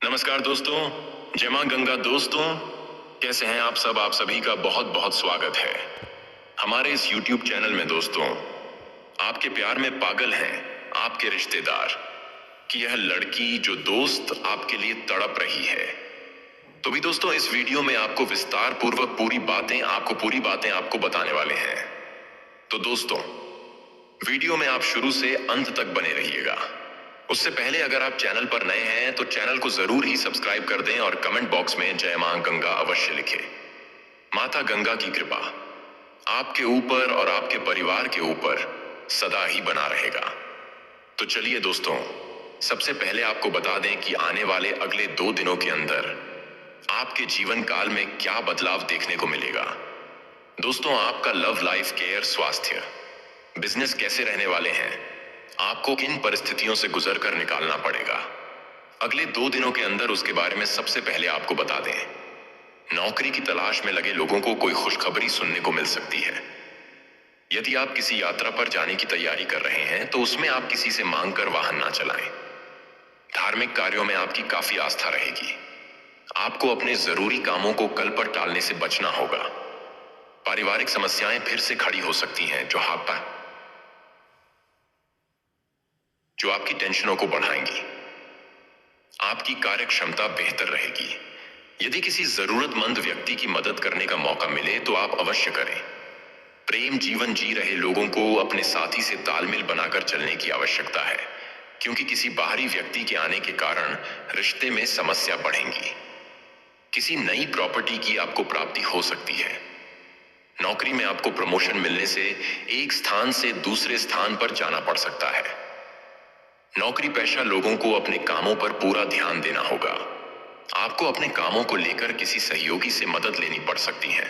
नमस्कार दोस्तों, जय मां गंगा दोस्तों। कैसे हैं आप सब? आप सभी का बहुत बहुत स्वागत है हमारे इस YouTube चैनल में। दोस्तों, आपके प्यार में पागल हैं आपके रिश्तेदार कि यह लड़की जो दोस्त आपके लिए तड़प रही है। तो भी दोस्तों, इस वीडियो में आपको विस्तार पूर्वक पूरी बातें आपको बताने वाले हैं। तो दोस्तों, वीडियो में आप शुरू से अंत तक बने रहिएगा। उससे पहले अगर आप चैनल पर नए हैं तो चैनल को जरूर ही सब्सक्राइब कर दें और कमेंट बॉक्स में जय मां गंगा अवश्य लिखें। माता गंगा की कृपा आपके ऊपर और आपके परिवार के ऊपर सदा ही बना रहेगा। तो चलिए दोस्तों, सबसे पहले आपको बता दें कि आने वाले अगले 2 दिनों के अंदर आपके जीवन काल में क्या बदलाव देखने को मिलेगा। दोस्तों, आपका लव लाइफ, केयर, स्वास्थ्य, बिजनेस कैसे रहने वाले हैं, आपको किन परिस्थितियों से गुजरकर निकालना पड़ेगा अगले 2 दिनों के अंदर, उसके बारे में सबसे पहले आपको बता दें। नौकरी की तलाश में लगे लोगों को कोई खुशखबरी सुनने को मिल सकती है। यदि आप किसी यात्रा पर जाने की तैयारी कर रहे हैं तो उसमें आप किसी से मांग कर वाहन ना चलाएं। धार्मिक कार्यों में आपकी काफी आस्था रहेगी। आपको अपने जरूरी कामों को कल पर टालने से बचना होगा। पारिवारिक समस्याएं फिर से खड़ी हो सकती हैं जो आपकी टेंशनों को बढ़ाएंगी। आपकी कार्य क्षमता बेहतर रहेगी। यदि किसी जरूरतमंद व्यक्ति की मदद करने का मौका मिले तो आप अवश्य करें। प्रेम जीवन जी रहे लोगों को अपने साथी से तालमेल बनाकर चलने की आवश्यकता है, क्योंकि किसी बाहरी व्यक्ति के आने के कारण रिश्ते में समस्या बढ़ेंगी। किसी नई प्रॉपर्टी की आपको प्राप्ति हो सकती है। नौकरी में आपको प्रमोशन मिलने से एक स्थान से दूसरे स्थान पर जाना पड़ सकता है। नौकरी पेशा लोगों को अपने कामों पर पूरा ध्यान देना होगा। आपको अपने कामों को लेकर किसी सहयोगी से मदद लेनी पड़ सकती है।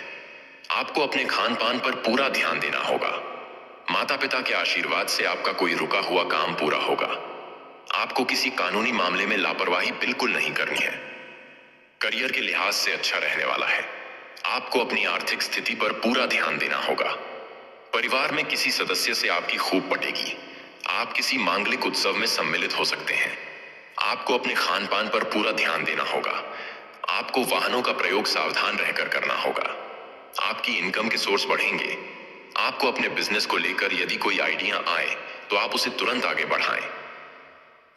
आपको अपने खान पान पर पूरा ध्यान देना होगा। माता पिता के आशीर्वाद से आपका कोई रुका हुआ काम पूरा होगा। आपको किसी कानूनी मामले में लापरवाही बिल्कुल नहीं करनी है। करियर के लिहाज से अच्छा रहने वाला है। आपको अपनी आर्थिक स्थिति पर पूरा ध्यान देना होगा। परिवार में किसी सदस्य से आपकी खूब पटेगी। आप किसी मांगलिक उत्सव में सम्मिलित हो सकते हैं। आपको अपने खान पान पर पूरा ध्यान देना होगा। आपको वाहनों का प्रयोग सावधान रहकर करना होगा। आपकी इनकम के सोर्स बढ़ेंगे। आपको अपने बिजनेस को लेकर यदि कोई आइडिया आए तो आप उसे तुरंत आगे बढ़ाएं।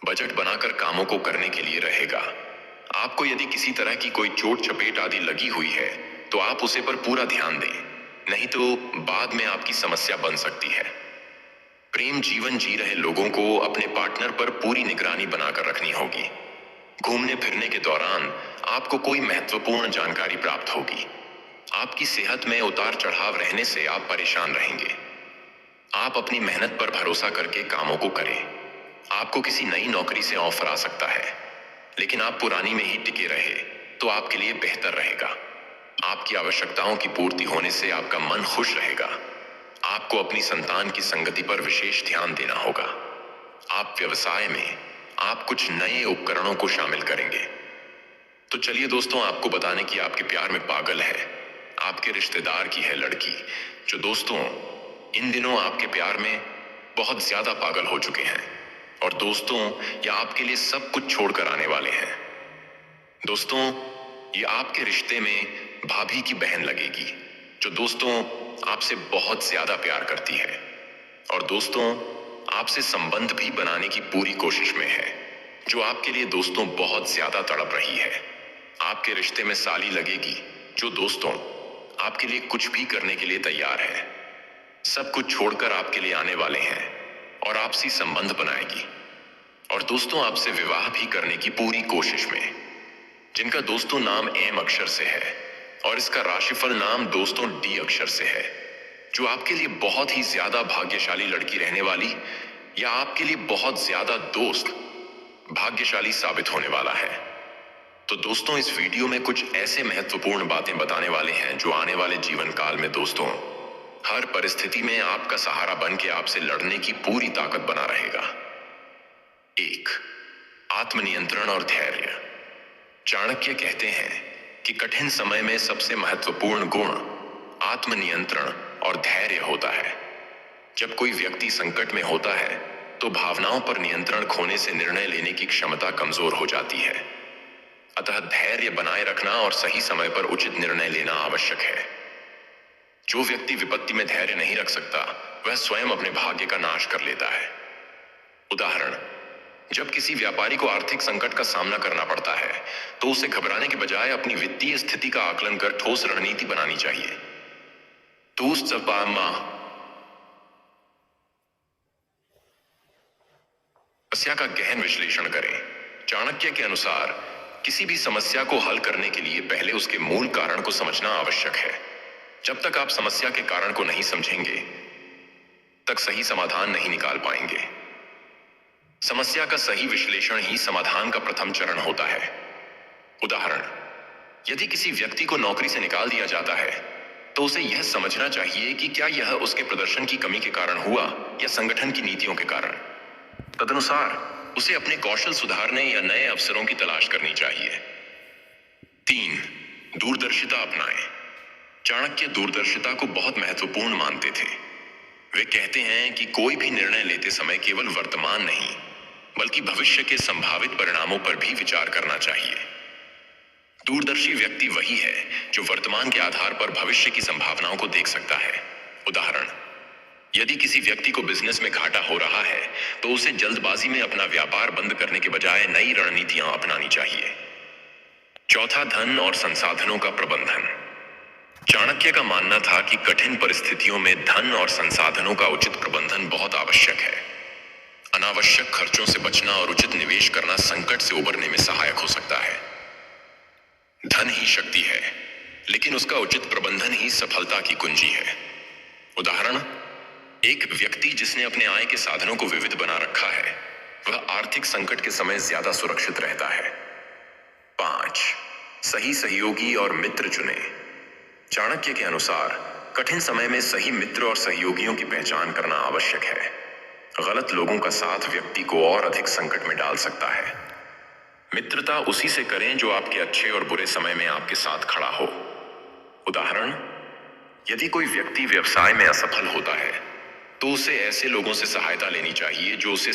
बजट बनाकर कामों को करने के लिए रहेगा। आपको यदि किसी तरह की कोई चोट चपेट आदि लगी हुई है तो आप उसे पर पूरा ध्यान दें, नहीं तो बाद में आपकी समस्या बन सकती है। प्रेम जीवन जी रहे लोगों को अपने पार्टनर पर पूरी निगरानी बनाकर रखनी होगी। घूमने फिरने के दौरान आपको कोई महत्वपूर्ण जानकारी प्राप्त होगी। आपकी सेहत में उतार चढ़ाव रहने से आप परेशान रहेंगे। आप अपनी मेहनत पर भरोसा करके कामों को करें। आपको किसी नई नौकरी से ऑफर आ सकता है, लेकिन आप पुरानी में ही टिके रहे तो आपके लिए बेहतर रहेगा। आपकी आवश्यकताओं की पूर्ति होने से आपका मन खुश रहेगा। आपको अपनी संतान की संगति पर विशेष ध्यान देना होगा। आप व्यवसाय में आप कुछ नए उपकरणों को शामिल करेंगे। तो चलिए दोस्तों, आपको बताने की आपके प्यार में पागल है आपके रिश्तेदार की है लड़की, जो दोस्तों इन दिनों आपके प्यार में बहुत ज्यादा पागल हो चुके हैं और दोस्तों ये आपके लिए सब कुछ छोड़कर आने वाले हैं। दोस्तों, ये आपके रिश्ते में भाभी की बहन लगेगी, जो दोस्तों आपसे बहुत ज्यादा प्यार करती है और दोस्तों आपसे संबंध भी बनाने की पूरी कोशिश में है, जो आपके लिए दोस्तों बहुत ज्यादा तड़प रही है। आपके रिश्ते में साली लगेगी, जो दोस्तों आपके लिए कुछ भी करने के लिए तैयार है। सब कुछ छोड़कर आपके लिए आने वाले हैं और आपसी संबंध बनाएगी और दोस्तों आपसे विवाह भी करने की पूरी कोशिश में। जिनका दोस्तों नाम एम अक्षर से है और इसका राशिफल नाम दोस्तों डी अक्षर से है, जो आपके लिए बहुत ही ज्यादा भाग्यशाली लड़की रहने वाली या आपके लिए बहुत ज्यादा दोस्त भाग्यशाली साबित होने वाला है। तो दोस्तों, इस वीडियो में कुछ ऐसे महत्वपूर्ण बातें बताने वाले हैं जो आने वाले जीवन काल में दोस्तों हर परिस्थिति में आपका सहारा बन के आपसे लड़ने की पूरी ताकत बना रहेगा। 1. आत्मनियंत्रण और धैर्य। चाणक्य कहते हैं कि कठिन समय में सबसे महत्वपूर्ण गुण आत्मनियंत्रण और धैर्य होता है। जब कोई व्यक्ति संकट में होता है तो भावनाओं पर नियंत्रण खोने से निर्णय लेने की क्षमता कमजोर हो जाती है। अतः धैर्य बनाए रखना और सही समय पर उचित निर्णय लेना आवश्यक है। जो व्यक्ति विपत्ति में धैर्य नहीं रख सकता, वह स्वयं अपने भाग्य का नाश कर लेता है। उदाहरण, जब किसी व्यापारी को आर्थिक संकट का सामना करना पड़ता है, तो उसे घबराने के बजाय अपनी वित्तीय स्थिति का आकलन कर ठोस रणनीति बनानी चाहिए। समस्या का गहन विश्लेषण करें। चाणक्य के अनुसार किसी भी समस्या को हल करने के लिए पहले उसके मूल कारण को समझना आवश्यक है। जब तक आप समस्या के कारण को नहीं समझेंगे, तक सही समाधान नहीं निकाल पाएंगे। समस्या का सही विश्लेषण ही समाधान का प्रथम चरण होता है। उदाहरण, यदि किसी व्यक्ति को नौकरी से निकाल दिया जाता है, तो उसे यह समझना चाहिए कि क्या यह उसके प्रदर्शन की कमी के कारण हुआ या संगठन की नीतियों के कारण। तदनुसार उसे अपने कौशल सुधारने या नए अवसरों की तलाश करनी चाहिए। 3. दूरदर्शिता अपनाएं। चाणक्य दूरदर्शिता को बहुत महत्वपूर्ण मानते थे। वे कहते हैं कि कोई भी निर्णय लेते समय केवल वर्तमान नहीं, बल्कि भविष्य के संभावित परिणामों पर भी विचार करना चाहिए। दूरदर्शी व्यक्ति वही है जो वर्तमान के आधार पर भविष्य की संभावनाओं को देख सकता है। उदाहरण, यदि किसी व्यक्ति को बिजनेस में घाटा हो रहा है, तो उसे जल्दबाजी में अपना व्यापार बंद करने के बजाय नई रणनीतियां अपनानी चाहिए। 4. धन और संसाधनों का प्रबंधन। चाणक्य का मानना था कि कठिन परिस्थितियों में धन और संसाधनों का उचित प्रबंधन बहुत आवश्यक है। अनावश्यक खर्चों से बचना और उचित निवेश करना संकट से उबरने में सहायक हो सकता है। धन ही शक्ति है, लेकिन उसका उचित प्रबंधन ही सफलता की कुंजी है। उदाहरण, एक व्यक्ति जिसने अपने आय के साधनों को विविध बना रखा है, वह आर्थिक संकट के समय ज्यादा सुरक्षित रहता है। 5. सही सहयोगी और मित्र चुने। चाणक्य के अनुसार कठिन समय में सही मित्र और सहयोगियों की पहचान करना आवश्यक है। गलत लोगों का साथ व्यक्ति को और अधिक संकट में डाल सकता है। मित्रता उसी से करें जो आपके अच्छे और बुरे समय में आपके साथ खड़ा हो। उदाहरण, यदि कोई व्यक्ति व्यवसाय में असफल होता है, तो उसे ऐसे लोगों से सहायता लेनी चाहिए जो उसे